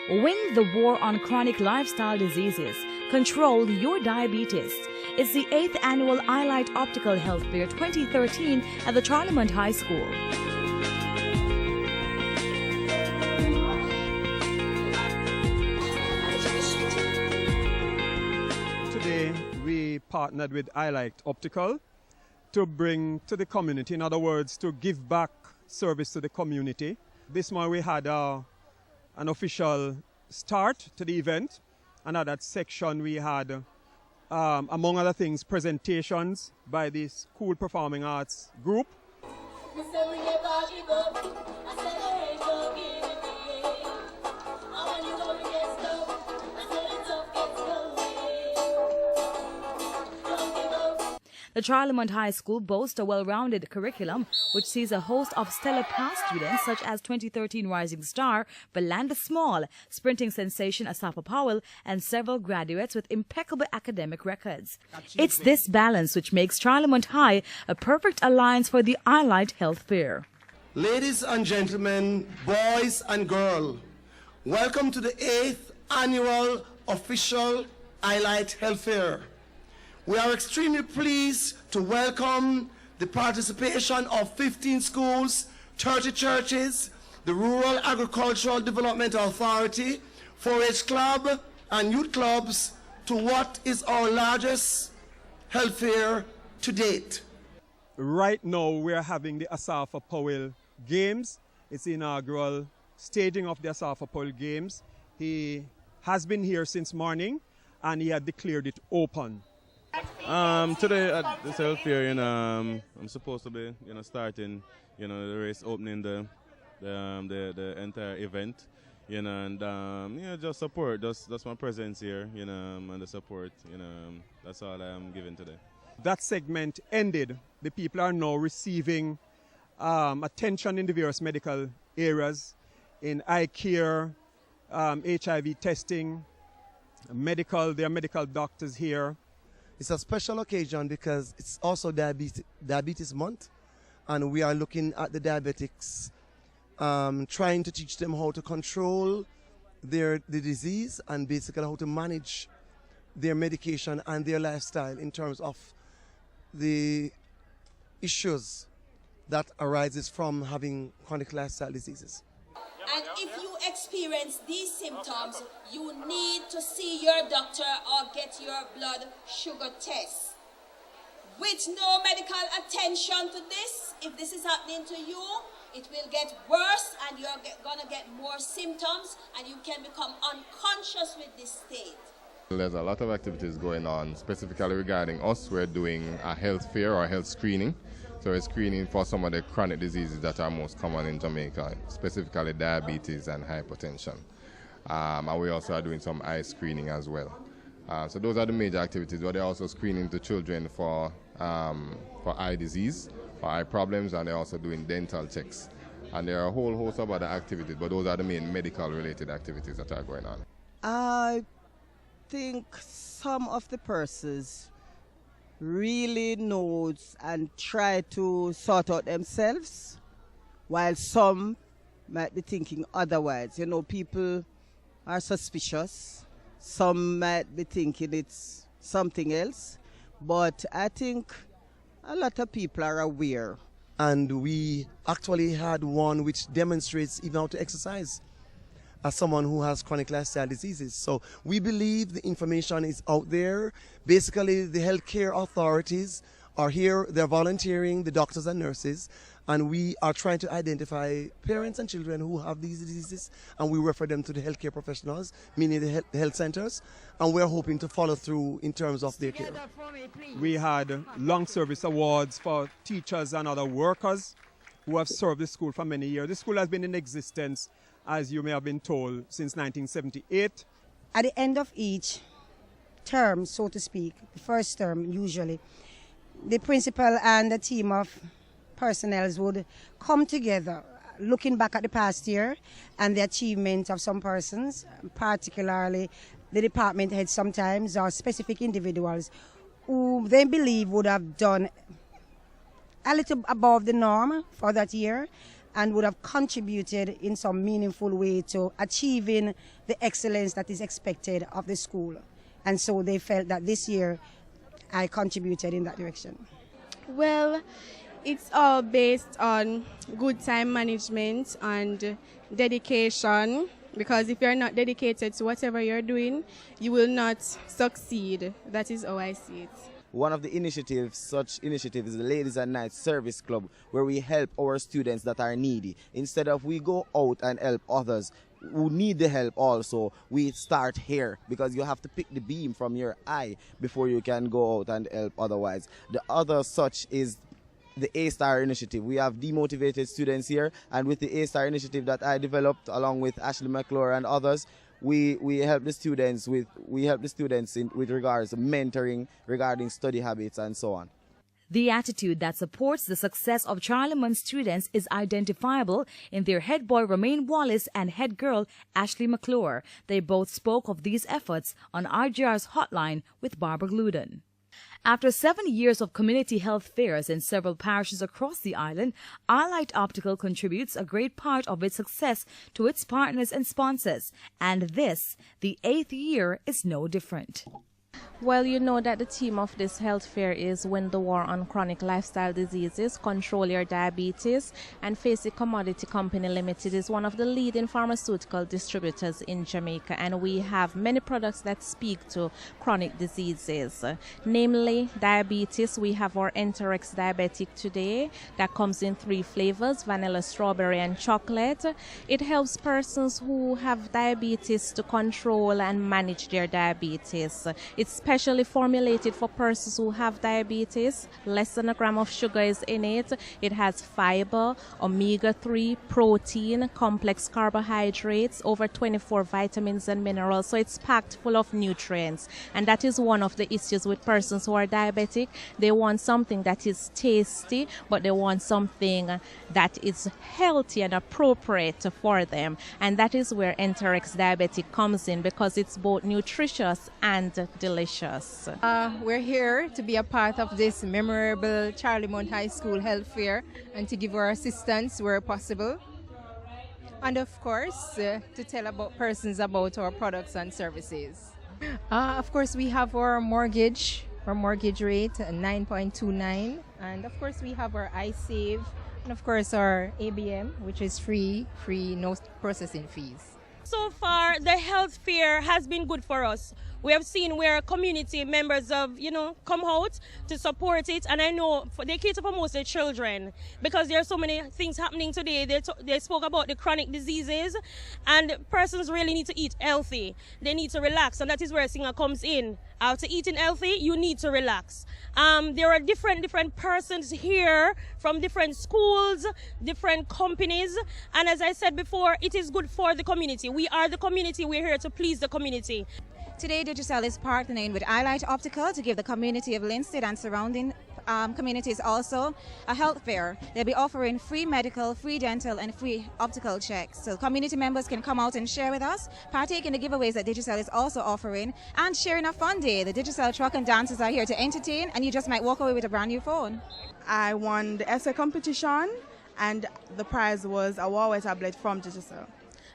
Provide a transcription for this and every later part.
Win the war on chronic lifestyle diseases. Control your diabetes. It's the 8th annual Eyelite Optical Health Fair 2013 at the Charliemont High School. Today we partnered with Eyelite Optical to bring to the community, in other words, to give back service to the community. This morning we had an official start to the event, and at that section we had, among other things, presentations by the School Performing Arts group. The Charliemont High School boasts a well-rounded curriculum which sees a host of stellar past students such as 2013 Rising Star Belinda Small, sprinting sensation Asafa Powell, and several graduates with impeccable academic records. It's this balance which makes Charliemont High a perfect alliance for the Eyelite Health Fair. Ladies and gentlemen, boys and girls, welcome to the 8th annual official Eyelite Health Fair. We are extremely pleased to welcome the participation of 15 schools, 30 churches, the Rural Agricultural Development Authority, 4-H Club, and youth clubs to what is our largest health fair to date. Right now we are having the Asafa Powell Games. It's the inaugural staging of the Asafa Powell Games. He has been here since morning and he had declared it open. Today at this health fair, I'm supposed to be, starting, the race, opening the entire event, and just support. That's my presence here, and the support, that's all I'm giving today. That segment ended. The people are now receiving attention in the various medical areas, in eye care, HIV testing, there are medical doctors here. It's a special occasion because it's also diabetes month, and we are looking at the diabetics, trying to teach them how to control the disease and basically how to manage their medication and their lifestyle in terms of the issues that arises from having chronic lifestyle diseases. And if you experience these symptoms, you need to see your doctor or get your blood sugar test. With no medical attention to this, if this is happening to you, it will get worse and you're gonna get more symptoms and you can become unconscious with this state. There's a lot of activities going on, specifically regarding us. We're doing a health fair or health screening. So we're screening for some of the chronic diseases that are most common in Jamaica, specifically diabetes and hypertension. And we also are doing some eye screening as well. So those are the major activities, but they're also screening the children for eye disease, for eye problems, and they're also doing dental checks. And there are a whole host of other activities, but those are the main medical-related activities that are going on. I think some of the persons really knows and try to sort out themselves, while some might be thinking otherwise. People are suspicious. Some might be thinking it's something else. But I think a lot of people are aware. And we actually had one which demonstrates even how to exercise as someone who has chronic lifestyle diseases. So we believe the information is out there. Basically, the healthcare authorities are here, they're volunteering, the doctors and nurses, and we are trying to identify parents and children who have these diseases, and we refer them to the healthcare professionals, meaning the health centers, and we're hoping to follow through in terms of their care. We had long service awards for teachers and other workers who have served the school for many years. The school has been in existence, as you may have been told, since 1978. At the end of each term, so to speak, the first term usually, the principal and the team of personnel would come together, looking back at the past year and the achievement of some persons, particularly the department heads sometimes, or specific individuals who they believe would have done a little above the norm for that year, and would have contributed in some meaningful way to achieving the excellence that is expected of the school. And so they felt that this year I contributed in that direction. Well, it's all based on good time management and dedication, because if you're not dedicated to whatever you're doing, you will not succeed. That is how I see it. One of the initiatives, such initiative, is the Ladies and Night Service Club, where we help our students that are needy. Instead of we go out and help others who need the help also, we start here, because you have to pick the beam from your eye before you can go out and help otherwise. The other such is the A-Star initiative. We have demotivated students here, and with the A-Star initiative that I developed along with Ashley McClure and others, we help the students with regards to mentoring regarding study habits and so on. The attitude that supports the success of Charliemont students is identifiable in their head boy Romain Wallace and head girl Ashley McClure. They both spoke of these efforts on RGR's hotline with Barbara Gluden. After 7 years of community health fairs in several parishes across the island, Eyelite Optical contributes a great part of its success to its partners and sponsors. And this, the 8th year, is no different. Well, you know that the theme of this health fair is Win the War on Chronic Lifestyle Diseases, Control Your Diabetes, and Face It Commodity Company Limited is one of the leading pharmaceutical distributors in Jamaica, and we have many products that speak to chronic diseases. Namely, diabetes, we have our Enterex Diabetic today that comes in 3 flavors, vanilla, strawberry, and chocolate. It helps persons who have diabetes to control and manage their diabetes. It's specially formulated for persons who have diabetes. Less than a gram of sugar is in it. It has fiber, omega-3, protein, complex carbohydrates, over 24 vitamins and minerals. So it's packed full of nutrients. And that is one of the issues with persons who are diabetic. They want something that is tasty, but they want something that is healthy and appropriate for them. And that is where Enterex Diabetic comes in, because it's both nutritious and delicious. We're here to be a part of this memorable Charliemont High School Health Fair and to give our assistance where possible. And of course, to tell about persons about our products and services. Of course, we have our mortgage rate 9.29, and of course we have our iSave, and of course our ABM, which is free, no processing fees. So far, the health fair has been good for us. We have seen where community members have, come out to support it. And I know they cater for mostly children, because there are so many things happening today. They spoke about the chronic diseases, and persons really need to eat healthy. They need to relax, and that is where Singer comes in. After eating healthy, you need to relax. There are different persons here from different schools, different companies. And as I said before, it is good for the community. We are the community. We're here to please the community. Today, Digicel is partnering with Eyelite Optical to give the community of Linstead and surrounding communities also a health fair. They'll be offering free medical, free dental, and free optical checks. So community members can come out and share with us, partake in the giveaways that Digicel is also offering, and share in a fun day. The Digicel truck and dancers are here to entertain, and you just might walk away with a brand new phone. I won the essay competition, and the prize was a Huawei tablet from Digicel.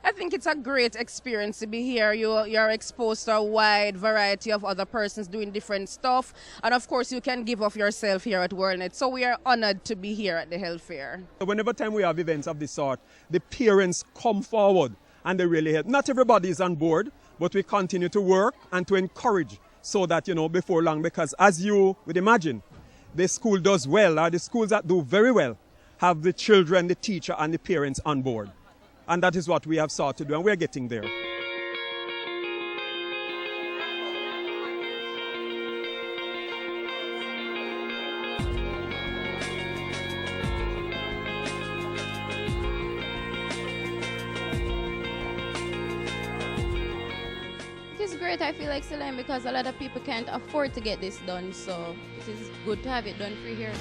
I think it's a great experience to be here. You're exposed to a wide variety of other persons doing different stuff. And of course, you can give of yourself here at WorldNet. So we are honored to be here at the health fair. Whenever time we have events of this sort, the parents come forward and they really help. Not everybody is on board, but we continue to work and to encourage so that, before long, because as you would imagine, the school does well, or the schools that do very well have the children, the teacher, and the parents on board. And that is what we have sought to do, and we're getting there. It's great, I feel excellent, because a lot of people can't afford to get this done, so it is good to have it done free here.